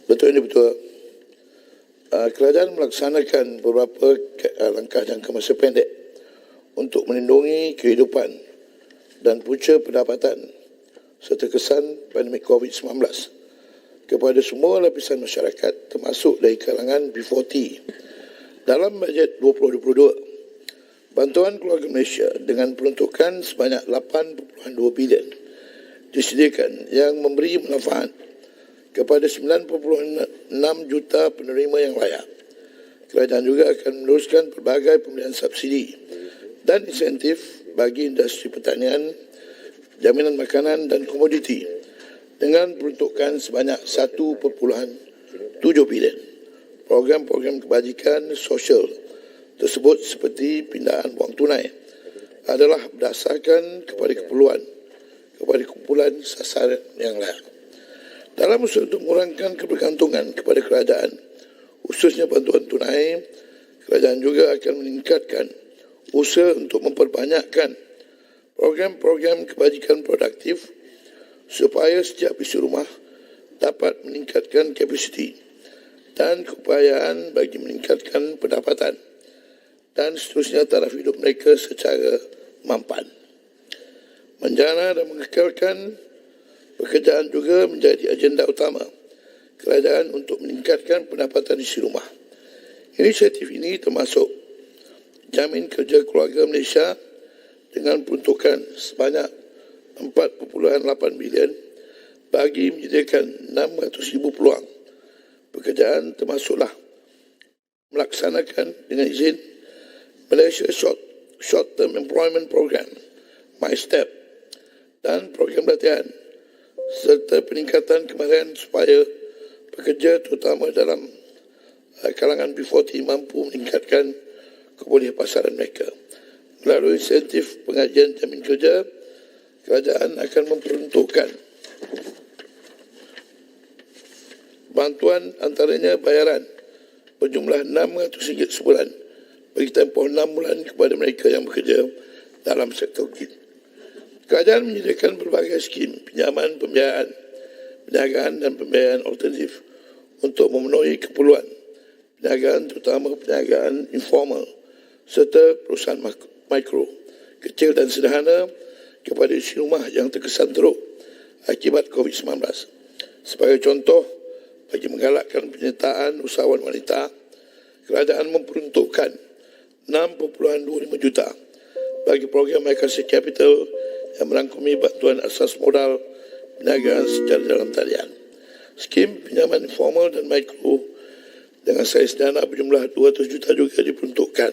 Betul ini betul. Kerajaan melaksanakan beberapa langkah jangka masa pendek untuk melindungi kehidupan dan punca pendapatan serta kesan pandemik COVID-19 kepada semua lapisan masyarakat termasuk dari kalangan B40. Dalam bajet 2022, bantuan keluarga Malaysia dengan peruntukan sebanyak 8.2 bilion disediakan yang memberi manfaat kepada 9.6 juta penerima yang layak. Kerajaan juga akan meneruskan pelbagai pemberian subsidi dan insentif bagi industri pertanian, jaminan makanan dan komoditi dengan peruntukan sebanyak 1.7 bilion. Program-program kebajikan sosial tersebut seperti pindahan wang tunai adalah berdasarkan kepada keperluan kepada kumpulan sasaran yang layak. Dalam usaha untuk mengurangkan kebergantungan kepada kerajaan, khususnya bantuan tunai, kerajaan juga akan meningkatkan usaha untuk memperbanyakkan program-program kebajikan produktif supaya setiap isi rumah dapat meningkatkan kapasiti dan keupayaan bagi meningkatkan pendapatan dan seterusnya taraf hidup mereka secara mampan. Menjana dan mengekalkan pekerjaan juga menjadi agenda utama kerajaan untuk meningkatkan pendapatan isi rumah. Inisiatif ini termasuk Jamin Kerja Keluarga Malaysia dengan peruntukan sebanyak 4.8 bilion bagi menyediakan 600,000 peluang pekerjaan termasuklah melaksanakan dengan izin Malaysia Short Term Employment Program, MyStep, dan program latihan serta peningkatan kemahiran supaya pekerja terutama dalam kalangan B40 mampu meningkatkan kebolehan pasaran mereka. Melalui insentif pengajian jamin kerja, kerajaan akan memperuntukkan bantuan antaranya bayaran berjumlah RM600 sebulan bagi tempoh 6 bulan kepada mereka yang bekerja dalam sektor kit. Kerajaan menyediakan berbagai skim pinjaman pembiayaan, perniagaan dan pembiayaan alternatif untuk memenuhi keperluan perniagaan terutama perniagaan informal serta perusahaan mikro, kecil dan sederhana kepada isi rumah yang terkesan teruk akibat COVID-19. Sebagai contoh, bagi menggalakkan penyertaan usahawan wanita, kerajaan memperuntukkan 6.25 juta bagi program Microsoft Capital yang merangkumi bantuan asas modal perniagaan secara dalam talian. Skim pinjaman informal dan mikro dengan saiz dana berjumlah 200 juta juga diperuntukkan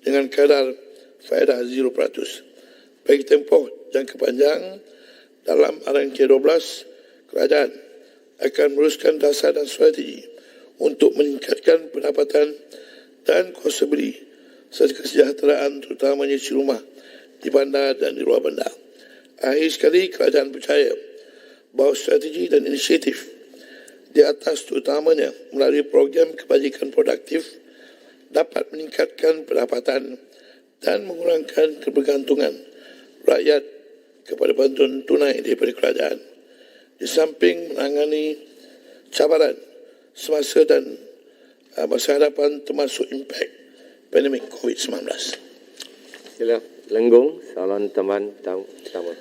dengan kadar faedah 0%. Bagi tempoh jangka panjang, dalam arahan K12, kerajaan akan meneruskan dasar dan strategi untuk meningkatkan pendapatan dan kuasa beli serta kesejahteraan terutamanya isi rumah di bandar dan di luar bandar. Akhir sekali, kerajaan percaya bahawa strategi dan inisiatif di atas terutamanya melalui program kebajikan produktif dapat meningkatkan pendapatan dan mengurangkan kebergantungan rakyat kepada bantuan tunai daripada kerajaan, di samping menangani cabaran semasa dan masa hadapan termasuk impak pandemik COVID-19. Sila Lenggong, soalan teman pertama.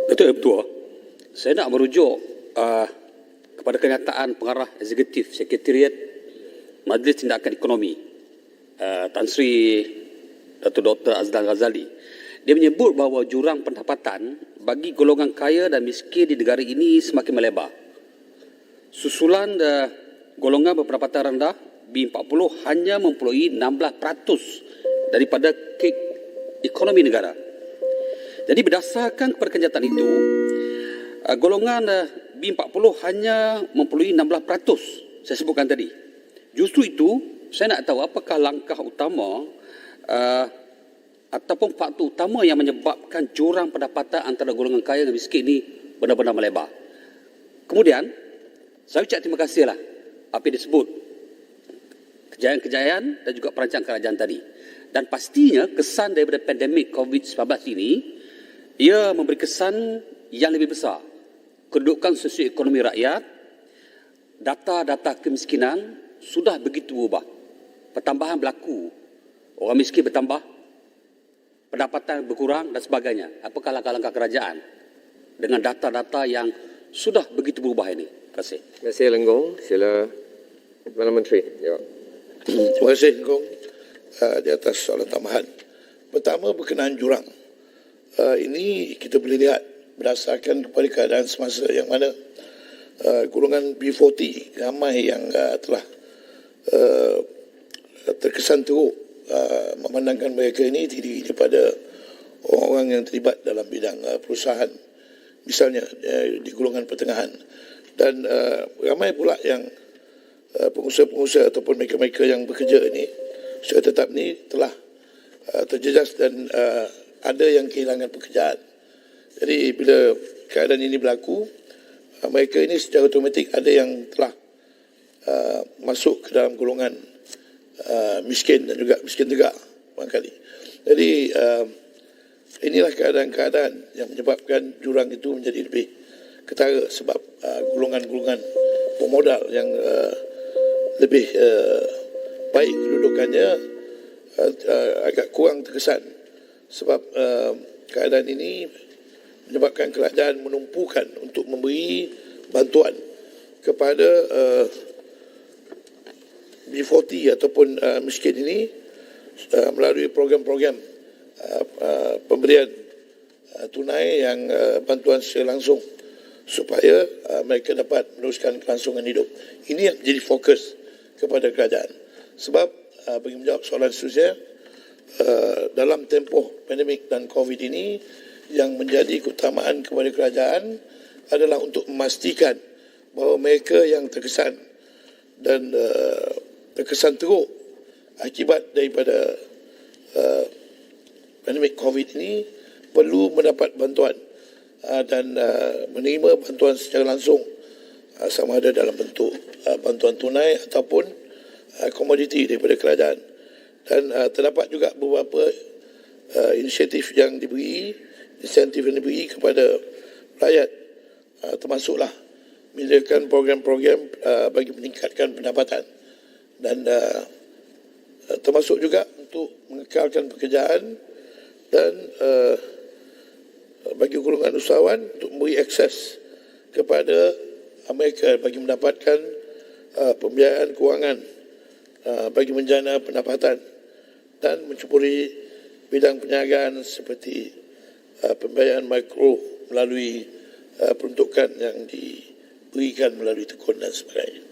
Datuk Ketua, saya nak merujuk kepada kenyataan pengarah eksekutif Sekretariat Majlis Tindakan Ekonomi Tan Sri Datuk Dr. Azlan Ghazali. Dia menyebut bahawa jurang pendapatan bagi golongan kaya dan miskin di negara ini semakin melebar. Susulan golongan berpendapatan rendah B40 hanya memperoleh 16% daripada kek ekonomi negara. Jadi berdasarkan kepada kenyataan itu, golongan B40 hanya memperoleh 16%, saya sebutkan tadi. Justru itu, saya nak tahu apakah langkah utama ataupun faktor utama yang menyebabkan jurang pendapatan antara golongan kaya dan miskin ini benar-benar melebar. Kemudian, saya ucap terima kasihlah apa yang disebut kejayaan-kejayaan dan juga perancangan kerajaan tadi. Dan pastinya kesan daripada pandemik COVID-19 ini, ia memberi kesan yang lebih besar. Kedudukan sosioekonomi rakyat data-data kemiskinan sudah begitu berubah. Pertambahan berlaku, orang miskin bertambah, pendapatan berkurang dan sebagainya. Apakah langkah-langkah kerajaan dengan data-data yang sudah begitu berubah ini? Terima kasih. Terima kasih Lenggong. Sila Perdana Menteri jawab. Terima kasih Kong di atas soalan tambahan. Pertama berkenaan jurang. Ini kita boleh lihat berdasarkan kepada keadaan semasa yang mana golongan B40 ramai yang telah terkesan teruk memandangkan mereka ini terdiri daripada orang-orang yang terlibat dalam bidang perusahaan, misalnya di golongan pertengahan, dan ramai pula yang pengusaha-pengusaha ataupun mereka-mereka yang bekerja ini secara tetap ni telah terjejas dan ada yang kehilangan pekerjaan. Jadi bila keadaan ini berlaku, mereka ini secara automatik ada yang telah masuk ke dalam golongan miskin dan juga miskin tegak barangkali. Jadi inilah keadaan-keadaan yang menyebabkan jurang itu menjadi lebih ketara sebab golongan-golongan pemodal yang lebih baik kedudukannya agak kurang terkesan sebab keadaan ini menyebabkan kerajaan menumpukan untuk memberi bantuan kepada B40 ataupun miskin ini melalui program-program pemberian tunai yang bantuan secara langsung supaya mereka dapat meneruskan kelangsungan hidup. Ini yang menjadi fokus kepada kerajaan. Sebab bagi menjawab soalan seterusnya, dalam tempoh pandemik dan COVID ini, yang menjadi keutamaan kepada kerajaan adalah untuk memastikan bahawa mereka yang terkesan dan terkesan teruk akibat daripada pandemik COVID ini perlu mendapat bantuan dan menerima bantuan secara langsung sama ada dalam bentuk bantuan tunai ataupun komoditi daripada kerajaan. Dan terdapat juga beberapa inisiatif yang diberi, insentif yang diberi kepada rakyat, termasuklah menyediakan program-program bagi meningkatkan pendapatan dan termasuk juga untuk mengekalkan pekerjaan dan bagi golongan usahawan untuk memberi akses kepada mereka bagi mendapatkan pembiayaan kewangan bagi menjana pendapatan dan mencuburi bidang perniagaan seperti pembiayaan mikro melalui peruntukan yang diberikan melalui tekun dan sebagainya.